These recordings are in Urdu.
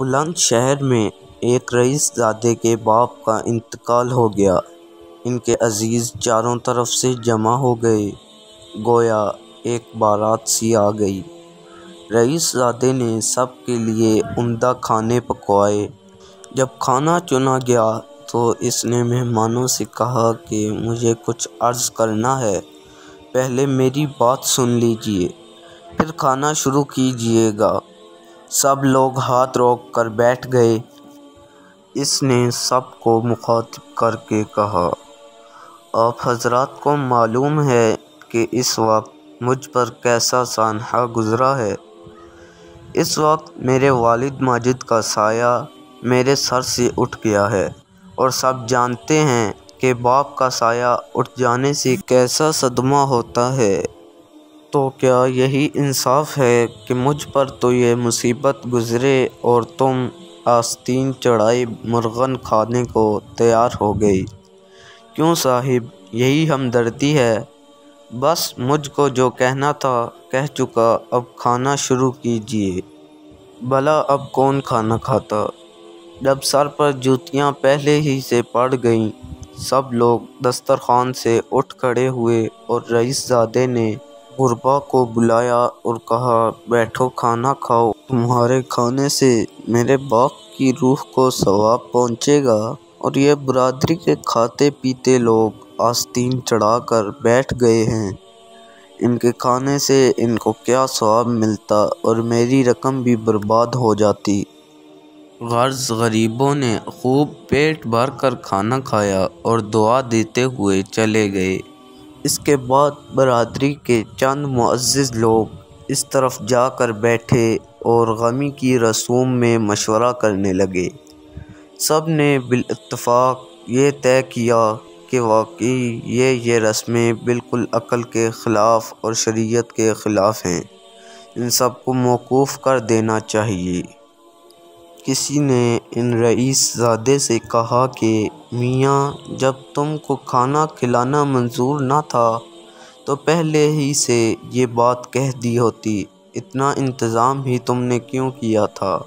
بلند شہر میں ایک رئیس زادے کے باپ کا انتقال ہو گیا۔ ان کے عزیز چاروں طرف سے جمع ہو گئے، گویا ایک بارات سی آ گئی۔ رئیس زادے نے سب کے لیے عمدہ کھانے پکوائے۔ جب کھانا چنا گیا تو اس نے مہمانوں سے کہا کہ مجھے کچھ عرض کرنا ہے، پہلے میری بات سن لیجیے، پھر کھانا شروع کیجیے گا۔ سب لوگ ہاتھ روک کر بیٹھ گئے۔ اس نے سب کو مخاطب کر کے کہا، آپ حضرات کو معلوم ہے کہ اس وقت مجھ پر کیسا سانحہ گزرا ہے۔ اس وقت میرے والد ماجد کا سایہ میرے سر سے اٹھ گیا ہے، اور سب جانتے ہیں کہ باپ کا سایہ اٹھ جانے سے کیسا صدمہ ہوتا ہے۔ تو کیا یہی انصاف ہے کہ مجھ پر تو یہ مصیبت گزرے اور تم آستین چڑھائے مرغن کھانے کو تیار ہو گئی؟ کیوں صاحب، یہی ہمدردی ہے؟ بس مجھ کو جو کہنا تھا کہہ چکا، اب کھانا شروع کیجیے۔ بھلا اب کون کھانا کھاتا؟ جب سر پر جوتیاں پہلے ہی سے پڑ گئیں، سب لوگ دسترخوان سے اٹھ کھڑے ہوئے اور رئیس زادے نے غربا کو بلایا اور کہا، بیٹھو کھانا کھاؤ، تمہارے کھانے سے میرے باپ کی روح کو ثواب پہنچے گا۔ اور یہ برادری کے کھاتے پیتے لوگ آستین چڑھا کر بیٹھ گئے ہیں، ان کے کھانے سے ان کو کیا ثواب ملتا اور میری رقم بھی برباد ہو جاتی۔ غرض غریبوں نے خوب پیٹ بھر کر کھانا کھایا اور دعا دیتے ہوئے چلے گئے۔ اس کے بعد برادری کے چند معزز لوگ اس طرف جا کر بیٹھے اور غمی کی رسوم میں مشورہ کرنے لگے۔ سب نے بالاتفاق یہ طے کیا کہ واقعی یہ رسمیں بالکل عقل کے خلاف اور شریعت کے خلاف ہیں، ان سب کو موقوف کر دینا چاہیے۔ کسی نے ان رئیس زادے سے کہا کہ میاں، جب تم کو کھانا کھلانا منظور نہ تھا تو پہلے ہی سے یہ بات کہہ دی ہوتی، اتنا انتظام ہی تم نے کیوں کیا تھا؟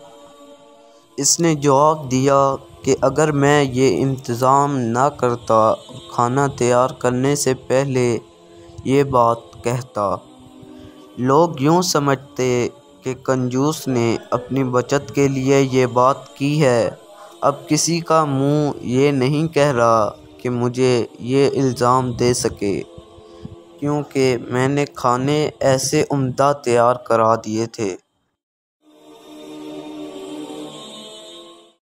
اس نے جواب دیا کہ اگر میں یہ انتظام نہ کرتا اور کھانا تیار کرنے سے پہلے یہ بات کہتا، لوگ یوں سمجھتے کہ کنجوس نے اپنی بچت کے لیے یہ بات کی ہے۔ اب کسی کا منہ یہ نہیں کہہ رہا کہ مجھے یہ الزام دے سکے، کیونکہ میں نے کھانے ایسے عمدہ تیار کرا دیے تھے